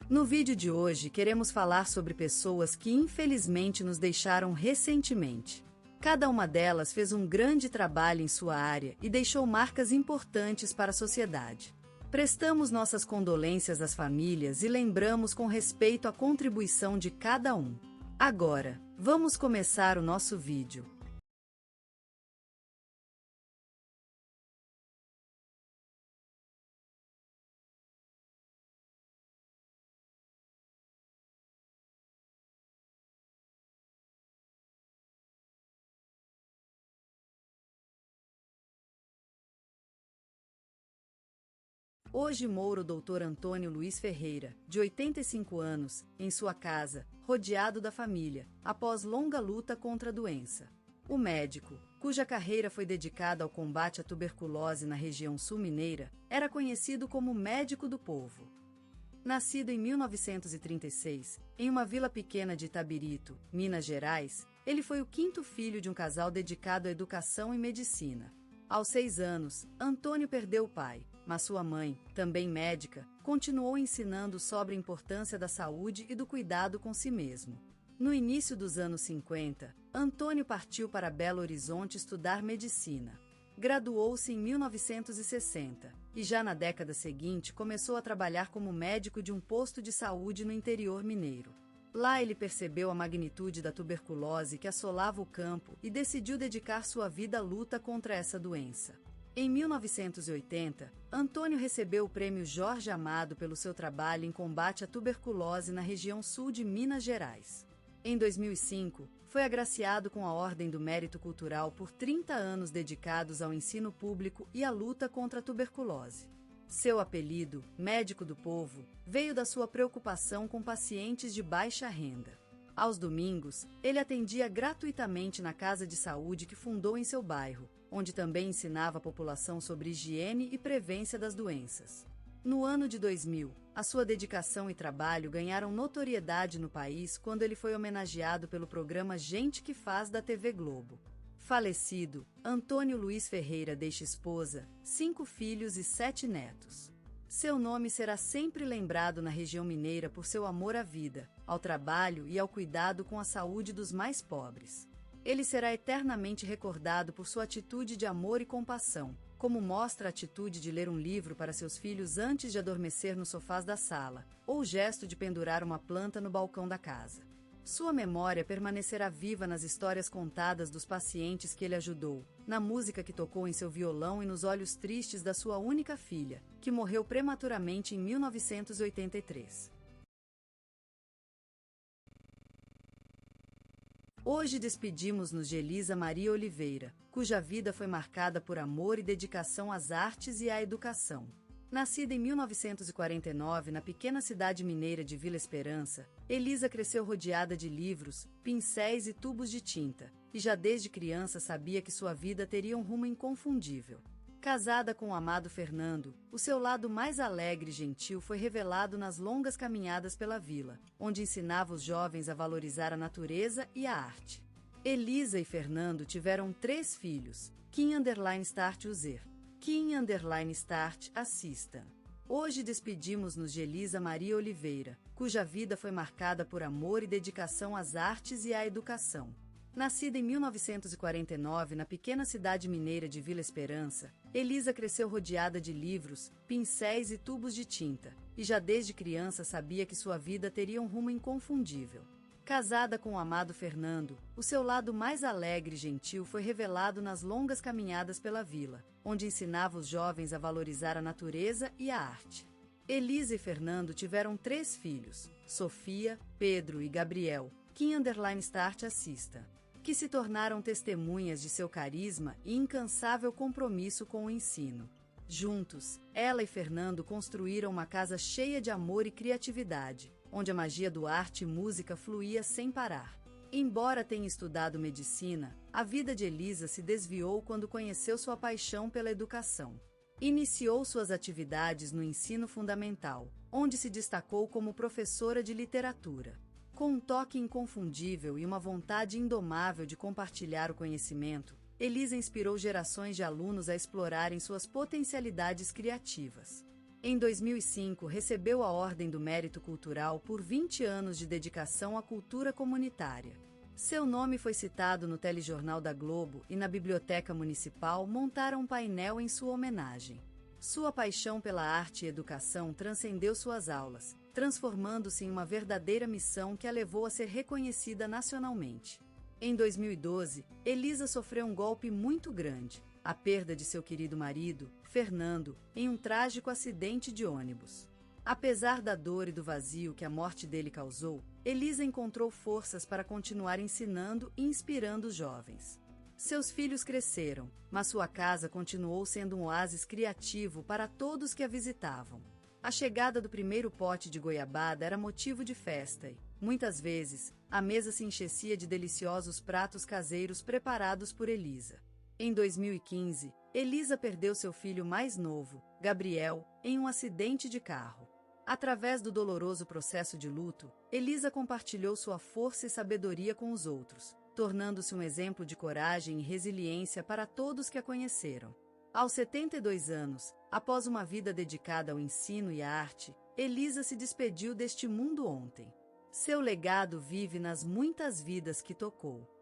No vídeo de hoje queremos falar sobre pessoas que infelizmente nos deixaram recentemente. Cada uma delas fez um grande trabalho em sua área e deixou marcas importantes para a sociedade. Prestamos nossas condolências às famílias e lembramos com respeito a contribuição de cada um. Agora, vamos começar o nosso vídeo. Hoje mora o Dr. Antônio Luiz Ferreira, de 85 anos, em sua casa, rodeado da família, após longa luta contra a doença. O médico, cuja carreira foi dedicada ao combate à tuberculose na região sul mineira, era conhecido como médico do povo. Nascido em 1936, em uma vila pequena de Itabirito, Minas Gerais, ele foi o quinto filho de um casal dedicado à educação e medicina. Aos 6 anos, Antônio perdeu o pai, mas sua mãe, também médica, continuou ensinando sobre a importância da saúde e do cuidado com si mesmo. No início dos anos 50, Antônio partiu para Belo Horizonte estudar medicina. Graduou-se em 1960 e já na década seguinte começou a trabalhar como médico de um posto de saúde no interior mineiro. Lá ele percebeu a magnitude da tuberculose que assolava o campo e decidiu dedicar sua vida à luta contra essa doença. Em 1980, Antônio recebeu o Prêmio Jorge Amado pelo seu trabalho em combate à tuberculose na região sul de Minas Gerais. Em 2005, foi agraciado com a Ordem do Mérito Cultural por 30 anos dedicados ao ensino público e à luta contra a tuberculose. Seu apelido, Médico do Povo, veio da sua preocupação com pacientes de baixa renda. Aos domingos, ele atendia gratuitamente na casa de saúde que fundou em seu bairro, onde também ensinava a população sobre higiene e prevenção das doenças. No ano de 2000, a sua dedicação e trabalho ganharam notoriedade no país quando ele foi homenageado pelo programa Gente que Faz da TV Globo. Falecido, Antônio Luiz Ferreira deixa esposa, 5 filhos e 7 netos. Seu nome será sempre lembrado na região mineira por seu amor à vida, ao trabalho e ao cuidado com a saúde dos mais pobres. Ele será eternamente recordado por sua atitude de amor e compaixão, como mostra a atitude de ler um livro para seus filhos antes de adormecer nos sofás da sala, ou o gesto de pendurar uma planta no balcão da casa. Sua memória permanecerá viva nas histórias contadas dos pacientes que ele ajudou, na música que tocou em seu violão e nos olhos tristes da sua única filha, que morreu prematuramente em 1983. Hoje despedimos-nos de Elisa Maria Oliveira, cuja vida foi marcada por amor e dedicação às artes e à educação. Nascida em 1949 na pequena cidade mineira de Vila Esperança, Elisa cresceu rodeada de livros, pincéis e tubos de tinta, e já desde criança sabia que sua vida teria um rumo inconfundível. Casada com o amado Fernando, o seu lado mais alegre e gentil foi revelado nas longas caminhadas pela vila, onde ensinava os jovens a valorizar a natureza e a arte. Elisa e Fernando tiveram 3 filhos, Kim_Start Uzer. Kim_Start assista. Hoje despedimos-nos de Elisa Maria Oliveira, cuja vida foi marcada por amor e dedicação às artes e à educação. Nascida em 1949 na pequena cidade mineira de Vila Esperança, Elisa cresceu rodeada de livros, pincéis e tubos de tinta, e já desde criança sabia que sua vida teria um rumo inconfundível. Casada com o amado Fernando, o seu lado mais alegre e gentil foi revelado nas longas caminhadas pela vila, onde ensinava os jovens a valorizar a natureza e a arte. Elisa e Fernando tiveram 3 filhos, Sofia, Pedro e Gabriel, Kim_Start assista, que se tornaram testemunhas de seu carisma e incansável compromisso com o ensino. Juntos, ela e Fernando construíram uma casa cheia de amor e criatividade, onde a magia do arte e música fluía sem parar. Embora tenha estudado medicina, a vida de Elisa se desviou quando conheceu sua paixão pela educação. Iniciou suas atividades no ensino fundamental, onde se destacou como professora de literatura. Com um toque inconfundível e uma vontade indomável de compartilhar o conhecimento, Elisa inspirou gerações de alunos a explorarem suas potencialidades criativas. Em 2005, recebeu a Ordem do Mérito Cultural por 20 anos de dedicação à cultura comunitária. Seu nome foi citado no telejornal da Globo e na Biblioteca Municipal montaram um painel em sua homenagem. Sua paixão pela arte e educação transcendeu suas aulas, transformando-se em uma verdadeira missão que a levou a ser reconhecida nacionalmente. Em 2012, Elisa sofreu um golpe muito grande, a perda de seu querido marido, Fernando, em um trágico acidente de ônibus. Apesar da dor e do vazio que a morte dele causou, Elisa encontrou forças para continuar ensinando e inspirando os jovens. Seus filhos cresceram, mas sua casa continuou sendo um oásis criativo para todos que a visitavam. A chegada do primeiro pote de goiabada era motivo de festa e, muitas vezes, a mesa se enchecia de deliciosos pratos caseiros preparados por Elisa. Em 2015, Elisa perdeu seu filho mais novo, Gabriel, em um acidente de carro. Através do doloroso processo de luto, Elisa compartilhou sua força e sabedoria com os outros, tornando-se um exemplo de coragem e resiliência para todos que a conheceram. Aos 72 anos, após uma vida dedicada ao ensino e à arte, Elisa se despediu deste mundo ontem. Seu legado vive nas muitas vidas que tocou.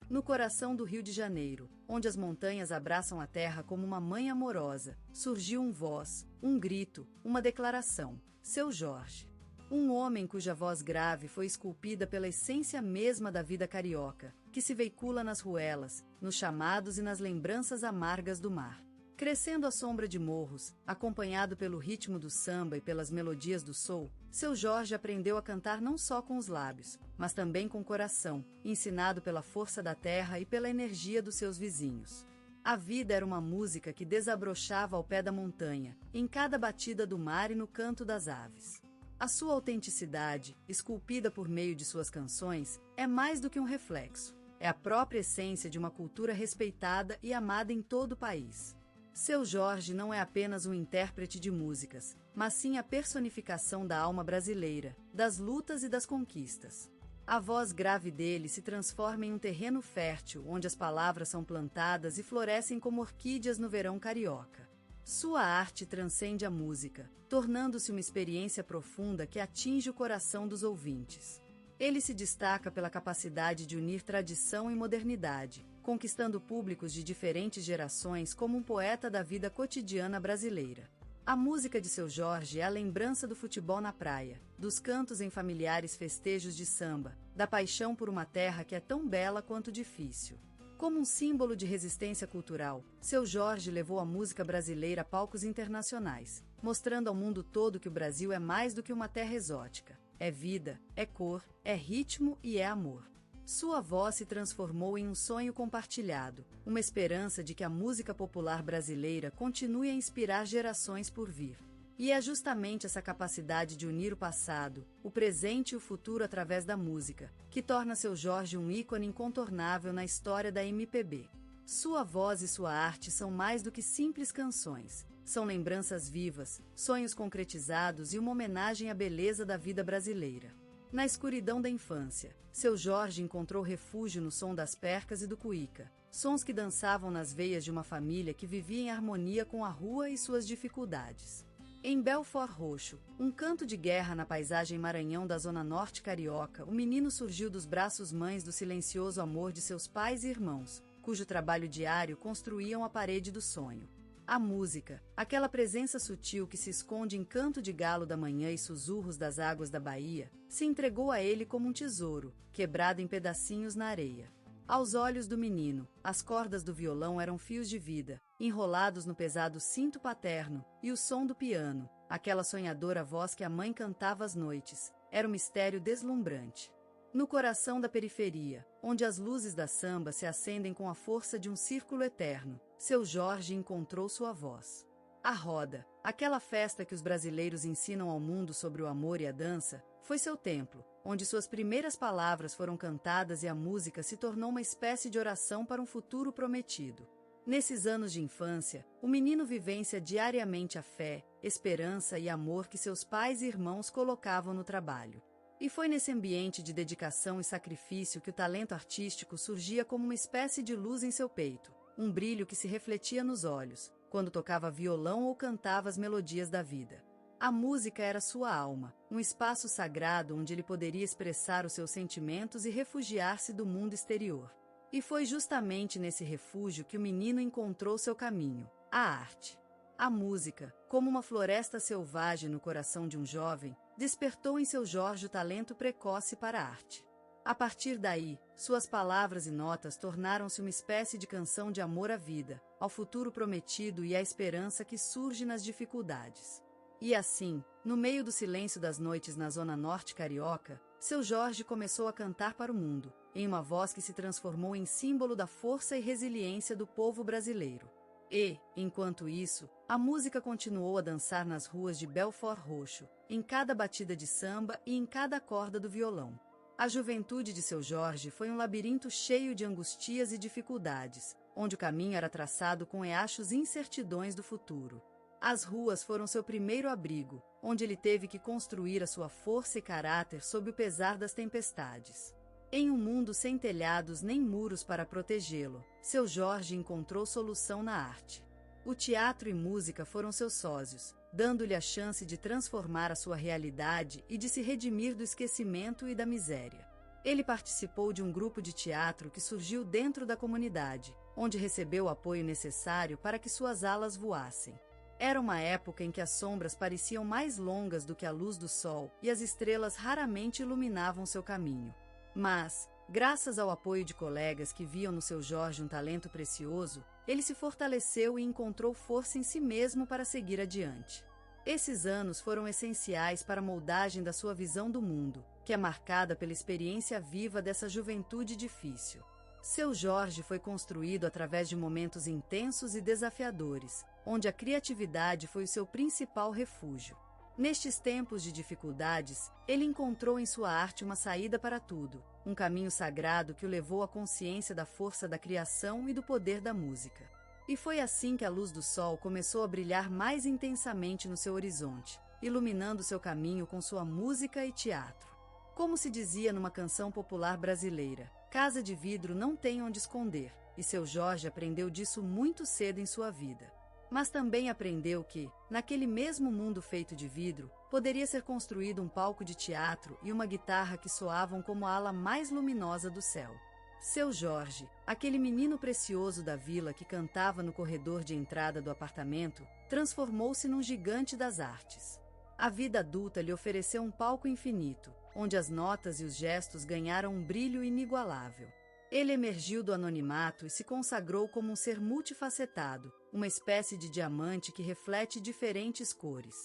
No coração do Rio de Janeiro, onde as montanhas abraçam a terra como uma mãe amorosa, surgiu um voz, um grito, uma declaração: Seu Jorge. Um homem cuja voz grave foi esculpida pela essência mesma da vida carioca, que se veicula nas ruelas, nos chamados e nas lembranças amargas do mar. Crescendo à sombra de morros, acompanhado pelo ritmo do samba e pelas melodias do soul, Seu Jorge aprendeu a cantar não só com os lábios, mas também com o coração, ensinado pela força da terra e pela energia dos seus vizinhos. A vida era uma música que desabrochava ao pé da montanha, em cada batida do mar e no canto das aves. A sua autenticidade, esculpida por meio de suas canções, é mais do que um reflexo. É a própria essência de uma cultura respeitada e amada em todo o país. Seu Jorge não é apenas um intérprete de músicas, mas sim a personificação da alma brasileira, das lutas e das conquistas. A voz grave dele se transforma em um terreno fértil, onde as palavras são plantadas e florescem como orquídeas no verão carioca. Sua arte transcende a música, tornando-se uma experiência profunda que atinge o coração dos ouvintes. Ele se destaca pela capacidade de unir tradição e modernidade, conquistando públicos de diferentes gerações como um poeta da vida cotidiana brasileira. A música de Seu Jorge é a lembrança do futebol na praia, dos cantos em familiares festejos de samba, da paixão por uma terra que é tão bela quanto difícil. Como um símbolo de resistência cultural, Seu Jorge levou a música brasileira a palcos internacionais, mostrando ao mundo todo que o Brasil é mais do que uma terra exótica. É vida, é cor, é ritmo e é amor. Sua voz se transformou em um sonho compartilhado, uma esperança de que a música popular brasileira continue a inspirar gerações por vir. E é justamente essa capacidade de unir o passado, o presente e o futuro através da música, que torna Seu Jorge um ícone incontornável na história da MPB. Sua voz e sua arte são mais do que simples canções. São lembranças vivas, sonhos concretizados e uma homenagem à beleza da vida brasileira. Na escuridão da infância, Seu Jorge encontrou refúgio no som das percas e do cuíca, sons que dançavam nas veias de uma família que vivia em harmonia com a rua e suas dificuldades. Em Belfort Roxo, um canto de guerra na paisagem Maranhão da zona norte carioca, o menino surgiu dos braços mães do silencioso amor de seus pais e irmãos, cujo trabalho diário construíam a parede do sonho. A música, aquela presença sutil que se esconde em canto de galo da manhã e sussurros das águas da Bahia, se entregou a ele como um tesouro, quebrado em pedacinhos na areia. Aos olhos do menino, as cordas do violão eram fios de vida, enrolados no pesado cinto paterno, e o som do piano, aquela sonhadora voz que a mãe cantava às noites, era um mistério deslumbrante. No coração da periferia, onde as luzes da samba se acendem com a força de um círculo eterno, Seu Jorge encontrou sua voz. A roda, aquela festa que os brasileiros ensinam ao mundo sobre o amor e a dança, foi seu templo, onde suas primeiras palavras foram cantadas e a música se tornou uma espécie de oração para um futuro prometido. Nesses anos de infância, o menino vivencia diariamente a fé, esperança e amor que seus pais e irmãos colocavam no trabalho. E foi nesse ambiente de dedicação e sacrifício que o talento artístico surgia como uma espécie de luz em seu peito. um brilho que se refletia nos olhos, quando tocava violão ou cantava as melodias da vida. A música era sua alma, um espaço sagrado onde ele poderia expressar os seus sentimentos e refugiar-se do mundo exterior. E foi justamente nesse refúgio que o menino encontrou seu caminho, a arte. A música, como uma floresta selvagem no coração de um jovem, despertou em seu Jorge o talento precoce para a arte. A partir daí, suas palavras e notas tornaram-se uma espécie de canção de amor à vida, ao futuro prometido e à esperança que surge nas dificuldades. E assim, no meio do silêncio das noites na zona norte carioca, seu Jorge começou a cantar para o mundo, em uma voz que se transformou em símbolo da força e resiliência do povo brasileiro. E, enquanto isso, a música continuou a dançar nas ruas de Belford Roxo, em cada batida de samba e em cada corda do violão. A juventude de seu Jorge foi um labirinto cheio de angustias e dificuldades, onde o caminho era traçado com riachos e incertidões do futuro. As ruas foram seu primeiro abrigo, onde ele teve que construir a sua força e caráter sob o pesar das tempestades. Em um mundo sem telhados nem muros para protegê-lo, seu Jorge encontrou solução na arte. O teatro e música foram seus sócios, dando-lhe a chance de transformar a sua realidade e de se redimir do esquecimento e da miséria. Ele participou de um grupo de teatro que surgiu dentro da comunidade, onde recebeu o apoio necessário para que suas alas voassem. Era uma época em que as sombras pareciam mais longas do que a luz do sol e as estrelas raramente iluminavam seu caminho. Mas, graças ao apoio de colegas que viam no seu Jorge um talento precioso, ele se fortaleceu e encontrou força em si mesmo para seguir adiante. Esses anos foram essenciais para a moldagem da sua visão do mundo, que é marcada pela experiência viva dessa juventude difícil. Seu Jorge foi construído através de momentos intensos e desafiadores, onde a criatividade foi o seu principal refúgio. Nestes tempos de dificuldades, ele encontrou em sua arte uma saída para tudo, um caminho sagrado que o levou à consciência da força da criação e do poder da música. E foi assim que a luz do sol começou a brilhar mais intensamente no seu horizonte, iluminando seu caminho com sua música e teatro. Como se dizia numa canção popular brasileira, casa de vidro não tem onde esconder, e seu Jorge aprendeu disso muito cedo em sua vida. Mas também aprendeu que, naquele mesmo mundo feito de vidro, poderia ser construído um palco de teatro e uma guitarra que soavam como a ala mais luminosa do céu. Seu Jorge, aquele menino precioso da vila que cantava no corredor de entrada do apartamento, transformou-se num gigante das artes. A vida adulta lhe ofereceu um palco infinito, onde as notas e os gestos ganharam um brilho inigualável. Ele emergiu do anonimato e se consagrou como um ser multifacetado, uma espécie de diamante que reflete diferentes cores.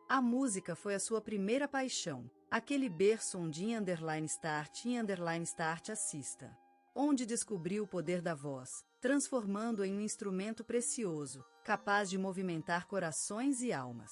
A música foi a sua primeira paixão, aquele berço onde _start assista. Onde descobriu o poder da voz, transformando-a em um instrumento precioso, capaz de movimentar corações e almas.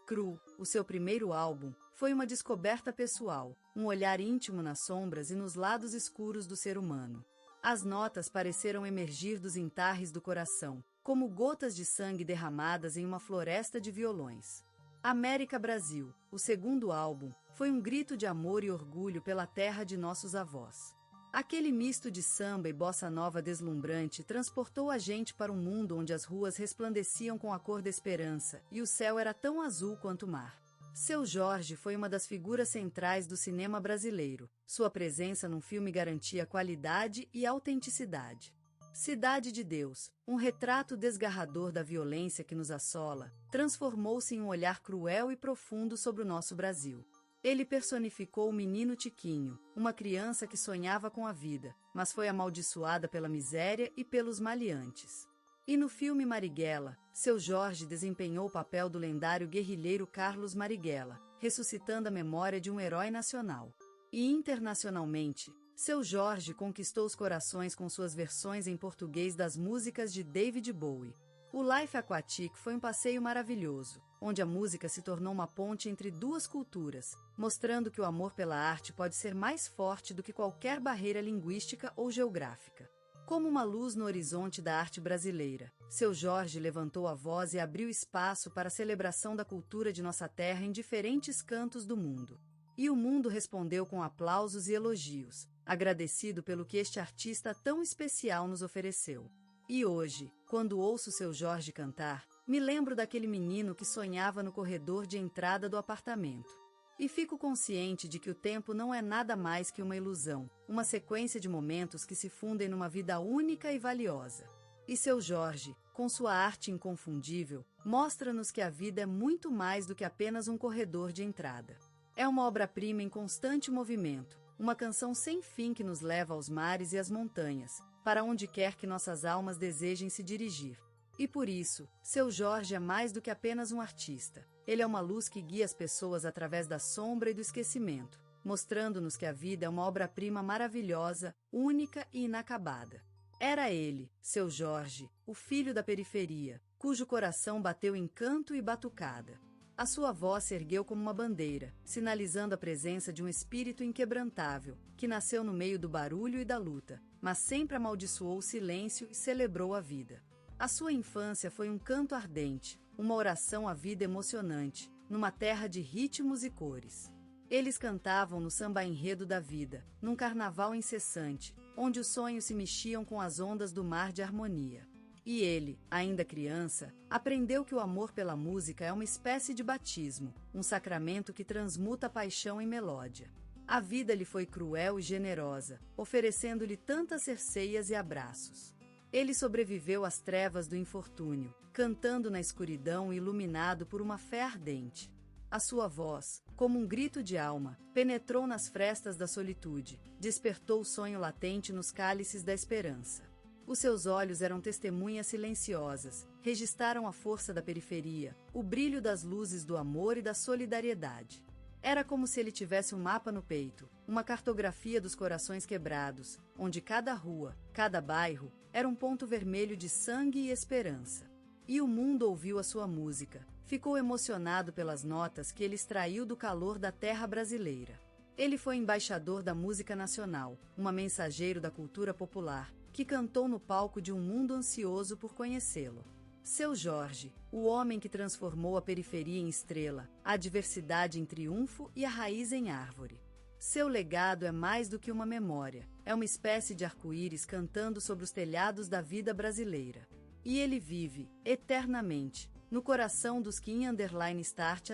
Cru, o seu primeiro álbum, foi uma descoberta pessoal, um olhar íntimo nas sombras e nos lados escuros do ser humano. As notas pareceram emergir dos entarres do coração, como gotas de sangue derramadas em uma floresta de violões. América Brasil, o segundo álbum, foi um grito de amor e orgulho pela terra de nossos avós. Aquele misto de samba e bossa nova deslumbrante transportou a gente para um mundo onde as ruas resplandeciam com a cor da esperança e o céu era tão azul quanto o mar. Seu Jorge foi uma das figuras centrais do cinema brasileiro. Sua presença num filme garantia qualidade e autenticidade. Cidade de Deus, um retrato desgarrador da violência que nos assola, transformou-se em um olhar cruel e profundo sobre o nosso Brasil. Ele personificou o menino Tiquinho, uma criança que sonhava com a vida, mas foi amaldiçoada pela miséria e pelos maleantes. E no filme Marighella, seu Jorge desempenhou o papel do lendário guerrilheiro Carlos Marighella, ressuscitando a memória de um herói nacional. E internacionalmente, seu Jorge conquistou os corações com suas versões em português das músicas de David Bowie. O Life Aquatic foi um passeio maravilhoso, onde a música se tornou uma ponte entre duas culturas, mostrando que o amor pela arte pode ser mais forte do que qualquer barreira linguística ou geográfica. Como uma luz no horizonte da arte brasileira, seu Jorge levantou a voz e abriu espaço para a celebração da cultura de nossa terra em diferentes cantos do mundo. E o mundo respondeu com aplausos e elogios, agradecido pelo que este artista tão especial nos ofereceu. E hoje, quando ouço seu Jorge cantar, me lembro daquele menino que sonhava no corredor de entrada do apartamento. E fico consciente de que o tempo não é nada mais que uma ilusão, uma sequência de momentos que se fundem numa vida única e valiosa. E seu Jorge, com sua arte inconfundível, mostra-nos que a vida é muito mais do que apenas um corredor de entrada. É uma obra-prima em constante movimento, uma canção sem fim que nos leva aos mares e às montanhas, para onde quer que nossas almas desejem se dirigir. E por isso, seu Jorge é mais do que apenas um artista. Ele é uma luz que guia as pessoas através da sombra e do esquecimento, mostrando-nos que a vida é uma obra-prima maravilhosa, única e inacabada. Era ele, seu Jorge, o filho da periferia, cujo coração bateu em canto e batucada. A sua voz se ergueu como uma bandeira, sinalizando a presença de um espírito inquebrantável, que nasceu no meio do barulho e da luta, mas sempre amaldiçoou o silêncio e celebrou a vida. A sua infância foi um canto ardente, uma oração à vida emocionante, numa terra de ritmos e cores. Eles cantavam no samba-enredo da vida, num carnaval incessante, onde os sonhos se mexiam com as ondas do mar de harmonia. E ele, ainda criança, aprendeu que o amor pela música é uma espécie de batismo, um sacramento que transmuta a paixão em melódia. A vida lhe foi cruel e generosa, oferecendo-lhe tantas cerceias e abraços. Ele sobreviveu às trevas do infortúnio, cantando na escuridão e iluminado por uma fé ardente. A sua voz, como um grito de alma, penetrou nas frestas da solitude, despertou o sonho latente nos cálices da esperança. Os seus olhos eram testemunhas silenciosas, registaram a força da periferia, o brilho das luzes do amor e da solidariedade. Era como se ele tivesse um mapa no peito, uma cartografia dos corações quebrados, onde cada rua, cada bairro, era um ponto vermelho de sangue e esperança. E o mundo ouviu a sua música, ficou emocionado pelas notas que ele extraiu do calor da terra brasileira. Ele foi embaixador da música nacional, uma mensageiro da cultura popular, que cantou no palco de um mundo ansioso por conhecê-lo. Seu Jorge, o homem que transformou a periferia em estrela, a diversidade em triunfo e a raiz em árvore. Seu legado é mais do que uma memória, é uma espécie de arco-íris cantando sobre os telhados da vida brasileira. E ele vive, eternamente, no coração dos que _start